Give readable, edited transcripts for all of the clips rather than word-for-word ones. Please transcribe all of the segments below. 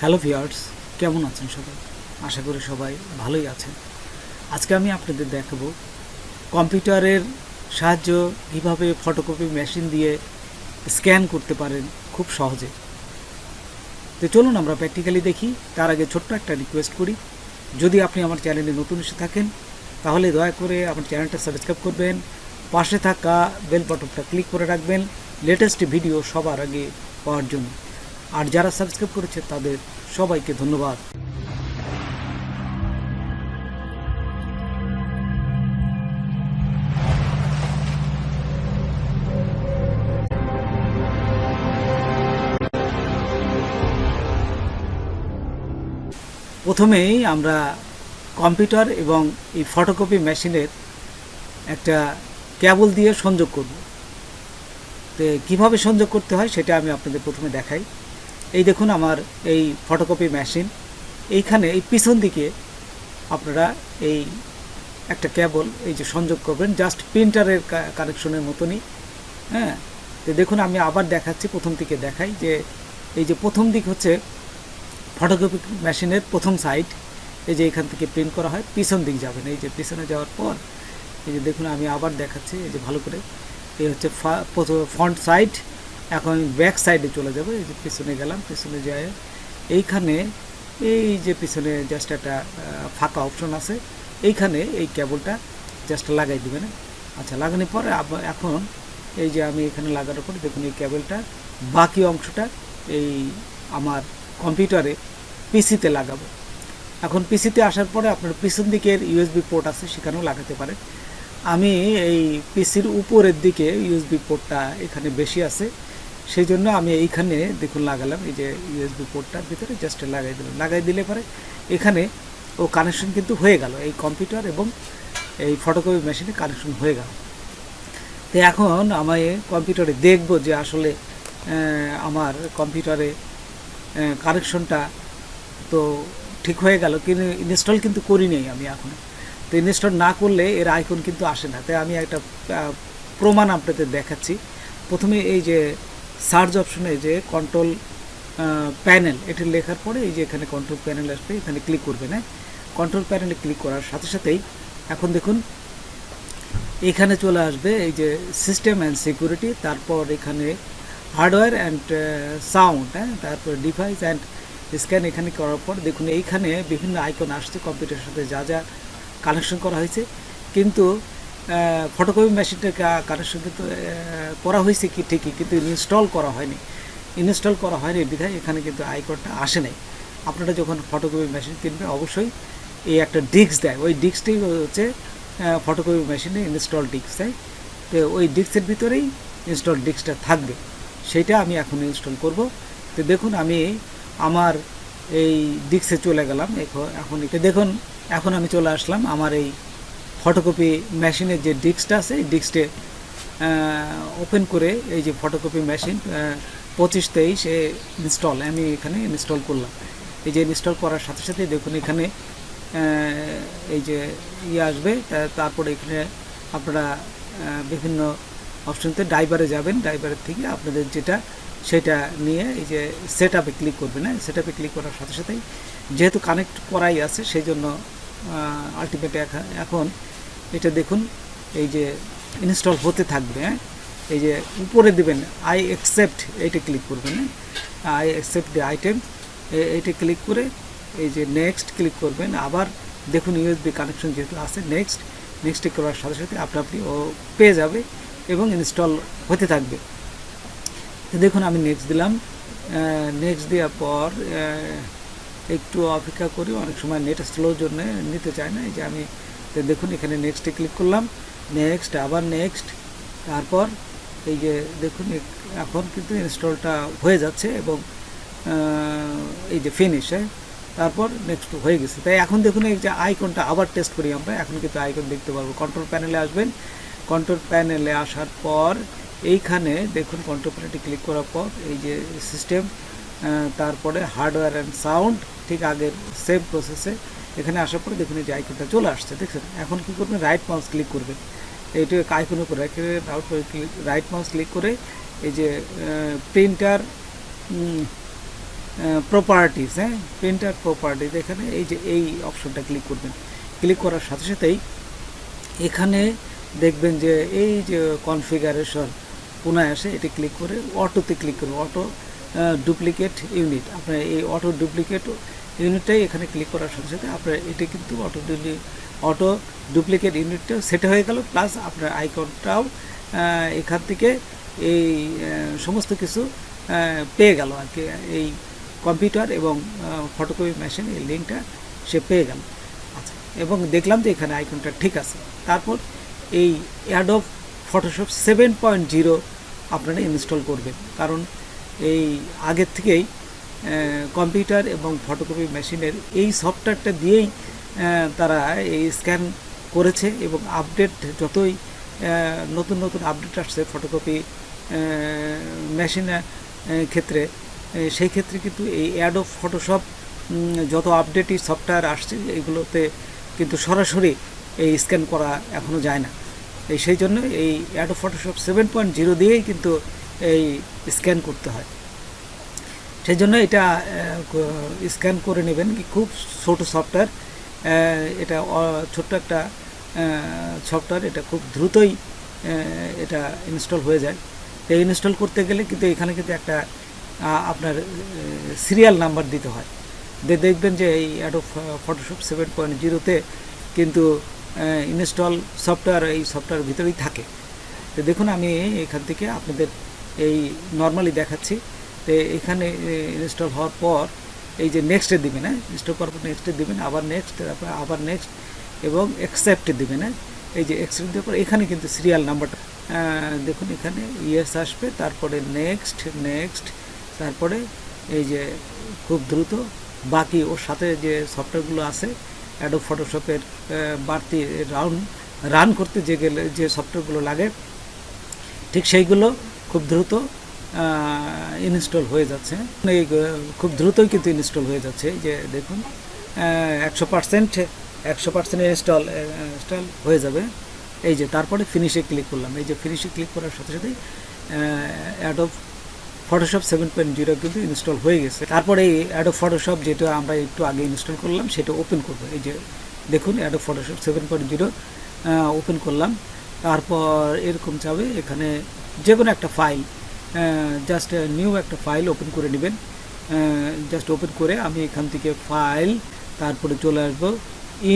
Hello viewers, কেমন আছেন সবাই? আশা করি সবাই ভালোই আছেন। আজকে আমি আপনাদের দেখাবো কম্পিউটারের সাহায্য কীভাবে ফটোকপি মেশিন দিয়ে স্ক্যান করতে পারেন খুব সহজে। তো চলুন আমরা প্র্যাকটিক্যালি দেখি। তার আগে ছোট্ট একটা রিকোয়েস্ট করি, যদি আপনি আমার চ্যানেলে নতুন এসে থাকেন তাহলে দয়া করে আমার চ্যানেলটা সাবস্ক্রাইব করবেন, পাশে থাকা বেল বাটনটা ক্লিক করে রাখবেন লেটেস্ট ভিডিও সবার আগে পাওয়ার জন্য। আর যারা সাবস্ক্রাইব করেছে তাদের সবাইকে ধন্যবাদ। প্রথমেই আমরা কম্পিউটার এবং এই ফটোকপি মেশিনের একটা কেবল দিয়ে সংযোগ করব। তো কীভাবে সংযোগ করতে হয় সেটা আমি আপনাদের প্রথমে দেখাই। এই দেখুন আমার এই ফটোকপি মেশিন, এইখানে এই পিছন দিকে আপনারা এই একটা কেবল এই যে সংযোগ করবেন, জাস্ট প্রিন্টারের কানেকশনের মতনই। হ্যাঁ, তো দেখুন আমি আবার দেখাচ্ছি, প্রথম দিকে দেখাই যে এই যে প্রথম দিক হচ্ছে ফটোকপি মেশিনের প্রথম সাইড, এই যে এখান থেকে প্রিন্ট করা হয়, পিছন দিক যাবেন। এই যে পিছনে যাওয়ার পর এই যে দেখুন আমি আবার দেখাচ্ছি, এই যে ভালো করে, এই হচ্ছে ফ্রন্ট সাইড। এখন আমি ব্যাক সাইডে চলে যাব। এই যে পিছনে গেলাম, পিছনে যায় এইখানে এই যে পিছনে জাস্ট একটা ফাঁকা অপশন আছে, এইখানে এই কেবলটা জাস্ট লাগাই দেবেন। আচ্ছা, লাগানোর পরে এখন এই যে আমি এখানে লাগানোর পরে দেখুন এই কেবলটা বাকি অংশটা এই আমার কম্পিউটারে পিসিতে লাগাবো। এখন পিসিতে আসার পরে আপনার পিছন দিকের ইউএসবি পোর্ট আছে, সেখানেও লাগাতে পারেন। আমি এই পিসির উপরের দিকে ইউএসবি পোর্টটা এখানে বেশি আছে, সেই জন্য আমি এইখানে দেখুন লাগালাম। এই যে ইউএসবি পোর্টটার ভিতরে জাস্ট লাগাই দিলাম। লাগাই দিলে পরে এখানে ও কানেকশন কিন্তু হয়ে গেল, এই কম্পিউটার এবং এই ফটোকপি মেশিনে কানেকশন হয়ে গেল। তো এখন আমি কম্পিউটারে দেখব যে আসলে আমার কম্পিউটারে কানেকশনটা তো ঠিক হয়ে গেল, কিন্তু ইনস্টল কিন্তু করিনি আমি এখন। তো ইনস্টল না করলে এর আইকন কিন্তু আসে না। তাই আমি একটা প্রমাণ আপনাদের দেখাচ্ছি। প্রথমে এই যে সার্চ অপশনে যে কন্ট্রোল প্যানেল, এটি লেখার পরে এই যে এখানে কন্ট্রোল প্যানেল আসবে, এখানে ক্লিক করবেন। হ্যাঁ, কন্ট্রোল প্যানেলে ক্লিক করার সাথে সাথেই এখন দেখুন এখানে চলে আসবে এই যে সিস্টেম অ্যান্ড সিকিউরিটি, তারপর এখানে হার্ডওয়্যার অ্যান্ড সাউন্ড, হ্যাঁ, তারপর ডিভাইস অ্যান্ড স্ক্যান। এখানে করার পর দেখুন এইখানে বিভিন্ন আইকন আসছে কম্পিউটারের সাথে যা যা কানেকশন করা হয়েছে, কিন্তু ফটোকপি মেশিনটা কানেকশন কিন্তু করা হয়েছে কি ঠিকই, কিন্তু ইনস্টল করা হয়নি। ইনস্টল করা হয়নি বিধায় এখানে কিন্তু আইকনটা আসে নাই। আপনারা যখন ফটোকপি মেশিন কিনবেন অবশ্যই এই একটা ডিস্ক দেয়, ওই ডিস্কটাই হচ্ছে ফটোকপি মেশিনে ইনস্টল ডিস্ক দেয়। তো ওই ডিস্কের ভিতরেই ইনস্টল ডিস্কটা থাকবে, সেইটা আমি এখন ইনস্টল করব। তো দেখুন আমি আমার এই ডিস্কে চলে গেলাম। এখন এটা দেখুন, এখন আমি চলে আসলাম আমার এই ফটোকপি মেশিনের যে ডিস্কটা আছে, এই ডিস্কটে ওপেন করে এই যে ফটোকপি মেশিন 2523 ইনস্টল আমি এখানে ইনস্টল করলাম। এই যে ইনস্টল করার সাথে সাথে দেখুন এখানে এই যে আসবে, তারপরে এখানে আপনারা বিভিন্ন অপশনতে ড্রাইভারে যাবেন, ড্রাইভারের থেকে আপনাদের যেটা সেটা নিয়ে এই যে সেট আপে ক্লিক করবেন। না, সেট আপে ক্লিক করার সাথে সাথেই যেহেতু কানেক্ট করাই আছে সেই জন্য আলটিমেটে এখন এটা দেখুন এই যে ইনস্টল হতে থাকবে। হ্যাঁ, এই যে উপরে দেবেন আই অ্যাকসেপ্ট, এইটা ক্লিক করবেন। আই অ্যাকসেপ্ট দ্য আইটেম, এইটা ক্লিক করে এই যে নেক্সট ক্লিক করবেন। আবার দেখুন ইউএসবি কানেকশন যেহেতু আছে, নেক্সট করার সাথে সাথে আপনি ও পেয়ে যাবে এবং ইনস্টল হতে থাকবে। দেখুন আমি নেক্সট দিলাম। নেক্সট দেওয়ার পর একটু অপেক্ষা করি, অনেক সময় নেট স্লোর জন্য নিতে চায় না। এই যে আমি দেখুন এখানে নেক্সটে ক্লিক করলাম, নেক্সট, আবার নেক্সট, তারপর এই যে দেখুন এখন কিন্তু ইনস্টলটা হয়ে যাচ্ছে এবং এই যে ফিনিশ, তারপর নেক্সট হয়ে গেছে। তাই এখন দেখুন এই যে আইকনটা আবার টেস্ট করি আমরা, এখন কিন্তু আইকন দেখতে পারবো। কন্ট্রোল প্যানেলে আসবেন, কন্ট্রোল প্যানেলে আসার পর এইখানে দেখুন কন্ট্রোল প্যানেলটি ক্লিক করার পর এই যে সিস্টেম, তারপরে হার্ডওয়্যার অ্যান্ড সাউন্ড, ঠিক আগের সেম প্রসেসে এখানে আসার পরে দেখুন এই যে আইকনটা চলে আসছে, দেখছেন। এখন কী করবেন, রাইট মাউস ক্লিক করবেন, এইটা আইকনের উপর রেখে রাইট মাউস ক্লিক করে এই যে প্রিন্টার প্রপার্টিস, হ্যাঁ, প্রিন্টার প্রপার্টিস, এখানে এই যে এই অপশনটা ক্লিক করবেন। ক্লিক করার সাথে সাথেই এখানে দেখবেন যে এই যে কনফিগারেশন পুনঃ আসে, এটি ক্লিক করে অটোতে ক্লিক করুন, অটো ডুপ্লিকেট ইউনিট। আপনার এই অটো ডুপ্লিকেট ইউনিটটাই এখানে ক্লিক করার সাথে সাথে আপনার এটি কিন্তু অটো ডুপ্লিকেট ইউনিটটাও সেট হয়ে গেল, প্লাস আপনার আইকনটাও এখান থেকে এই সমস্ত কিছু পেয়ে গেল আর কি। এই কম্পিউটার এবং ফটোকপি মেশিন এই লিঙ্কটা সে পেয়ে গেল। আচ্ছা, এবং দেখলাম যে এখানে আইকনটা ঠিক আছে। তারপর এই অ্যাডোব ফটোশপ 7.0 আপনারা ইনস্টল করবেন, কারণ এই আগের থেকেই কম্পিউটার এবং ফটোকপি মেশিনের এই সফটওয়্যারটা দিয়েই তারা এই স্ক্যান করেছে, এবং আপডেট যতই নতুন নতুন আপডেট আসছে ফটোকপি মেশিনের ক্ষেত্রে, সেই ক্ষেত্রে কিন্তু এই অ্যাডোব ফটোশপ যত আপডেটই সফটওয়্যার আসছে এগুলোতে কিন্তু সরাসরি এই স্ক্যান করা এখনও যায় না। সেই জন্য এই অ্যাডোব ফটোশপ 7.0 দিয়েই কিন্তু এই স্ক্যান করতে হয়। সেই জন্য এটা স্ক্যান করে নেবেন, কি খুব ছোট সফটওয়্যার, এটা ছোট্ট একটা সফটওয়্যার, এটা খুব দ্রুতই এটা ইনস্টল হয়ে যায়। তো ইনস্টল করতে গেলে কিন্তু এখানে কিন্তু একটা আপনার সিরিয়াল নাম্বার দিতে হয়। দেখবেন যে এই অ্যাডোব ফটোশপ 7.0-তে কিন্তু ইনস্টল সফটওয়্যার এই সফটওয়্যার ভিতরেই থাকে। তো দেখুন আমি এখান থেকে আপনাদের এই নর্মালি দেখাচ্ছি। তো এখানে ইনস্টল হওয়ার পর এই যে নেক্সটে দিবেন, হ্যাঁ, ইনস্টল করার পর নেক্সটে দিবেন, আবার নেক্সট, তারপর আবার নেক্সট এবং অ্যাকসেপ্টে দিবেন। হ্যাঁ, এই যে অ্যাকসেপ্ট দেওয়ার পর এখানে কিন্তু সিরিয়াল নাম্বারটা দেখুন, এখানে ইয়েস আসবে, তারপরে নেক্সট নেক্সট, তারপরে এই যে খুব দ্রুত বাকি ওর সাথে যে সফটওয়্যারগুলো আছে অ্যাডোব ফটোশপের বাড়তি রান করতে যে সফটওয়্যারগুলো লাগে, ঠিক সেইগুলো খুব দ্রুত ইনস্টল হয়ে যাচ্ছে। এই খুব দ্রুতই কিন্তু ইনস্টল হয়ে যাচ্ছে। এই যে দেখুন 100% ইনস্টল হয়ে যাবে। এই যে তারপরে ফিনিশে ক্লিক করলাম, এই যে ফিনিশে ক্লিক করার সাথে সাথেই অ্যাডোব ফটোশপ 7.0 কিন্তু ইনস্টল হয়ে গেছে। তারপরে এই অ্যাডোব ফটোশপ যেটা আমরা একটু আগে ইনস্টল করলাম সেটা ওপেন করব। এই যে দেখুন অ্যাডোব ফটোশপ 7.0 ওপেন করলাম। তারপর এরকম যাবে, এখানে যে কোনো একটা ফাইল, জাস্ট নিউ একটা ফাইল ওপেন করে নেবেন। জাস্ট ওপেন করে আমি এখান থেকে ফাইল, তারপরে চলে আসবো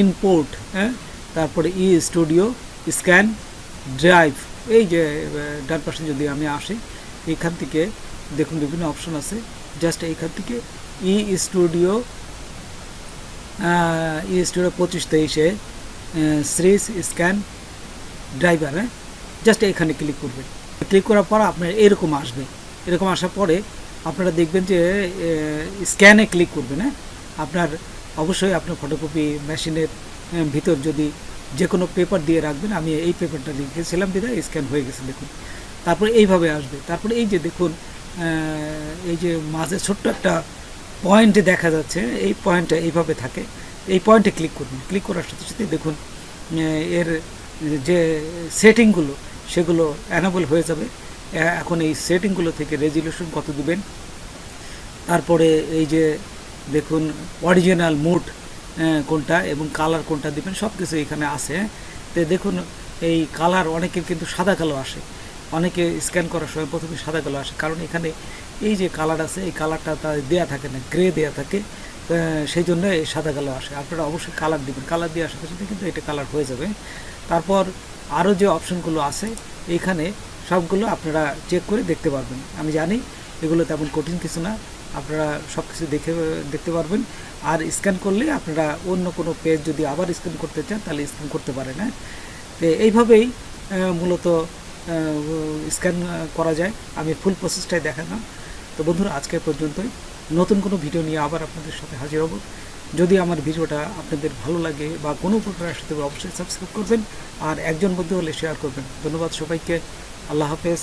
ইম্পোর্ট, হ্যাঁ, তারপরে স্টুডিও স্ক্যান ড্রাইভ। এই যে ডান পাশে যদি আমি আসি, এখান থেকে দেখুন বিভিন্ন অপশন আছে। জাস্ট এইখান থেকে স্টুডিও 2523 সিরিজ স্ক্যান ড্রাইভার, হ্যাঁ, জাস্ট এখানে ক্লিক করবেন। ক্লিক করার পর আপনার এরকম আসবে। এরকম আসার পরে আপনারা দেখবেন যে স্ক্যানে ক্লিক করবেন। হ্যাঁ, আপনার অবশ্যই আপনার ফটোকপি মেশিনের ভিতর যদি যে কোনো পেপার দিয়ে রাখবেন, আমি এই পেপারটা লিখেছিলাম বিধায় স্ক্যান হয়ে গেছে দেখুন। তারপরে এইভাবে আসবে। তারপরে এই যে দেখুন এই যে মাঝে ছোট্ট একটা পয়েন্ট দেখা যাচ্ছে, এই পয়েন্টটা এইভাবে থাকে, এই পয়েন্টে ক্লিক করবেন। ক্লিক করার সাথে সাথে দেখুন এর যে সেটিংগুলো সেগুলো অ্যানাবল হয়ে যাবে। এখন এই সেটিংগুলো থেকে রেজুলেশন কত দিবেন, তারপরে এই যে দেখুন অরিজিনাল মুড কোনটা এবং কালার কোনটা দিবেন, সব কিছু এখানে আছে। তো দেখুন এই কালার অনেকের কিন্তু সাদা কালো আসে, অনেকে স্ক্যান করার সময় প্রথমে সাদা কালো আসে, কারণ এখানে এই যে কালার আছে এই কালারটা তার দেওয়া থাকে না, গ্রে দেওয়া থাকে, সেই জন্য এই সাদা কালো আসে। আপনারা অবশ্যই কালার দিবেন, কালার দেওয়ার সাথে সাথে কিন্তু এটা কালার হয়ে যাবে। তারপর আরও যে অপশনগুলো আছে এইখানে সবগুলো আপনারা চেক করে দেখতে পারবেন। আমি জানি এগুলো তেমন কঠিন কিছু না, আপনারা সব কিছু দেখতে পারবেন। আর স্ক্যান করলে আপনারা অন্য কোনো পেজ যদি আবার স্ক্যান করতে চান তাহলে স্ক্যান করতে পারেন। হ্যাঁ, তো এইভাবেই মূলত স্ক্যান করা যায়। আমি ফুল প্রসেসটাই দেখালাম। তো বন্ধুরা আজকে পর্যন্তই, নতুন কোনো ভিডিও নিয়ে আবার আপনাদের সাথে হাজির হব। যদি আমার ভিডিওটা আপনাদের ভালো লাগে বা কোনো উপকার আসতে অবশ্যই সাবস্ক্রাইব করবেন, আর একজন বন্ধু হলে শেয়ার করবেন। ধন্যবাদ সবাইকে, আল্লাহ হাফেজ।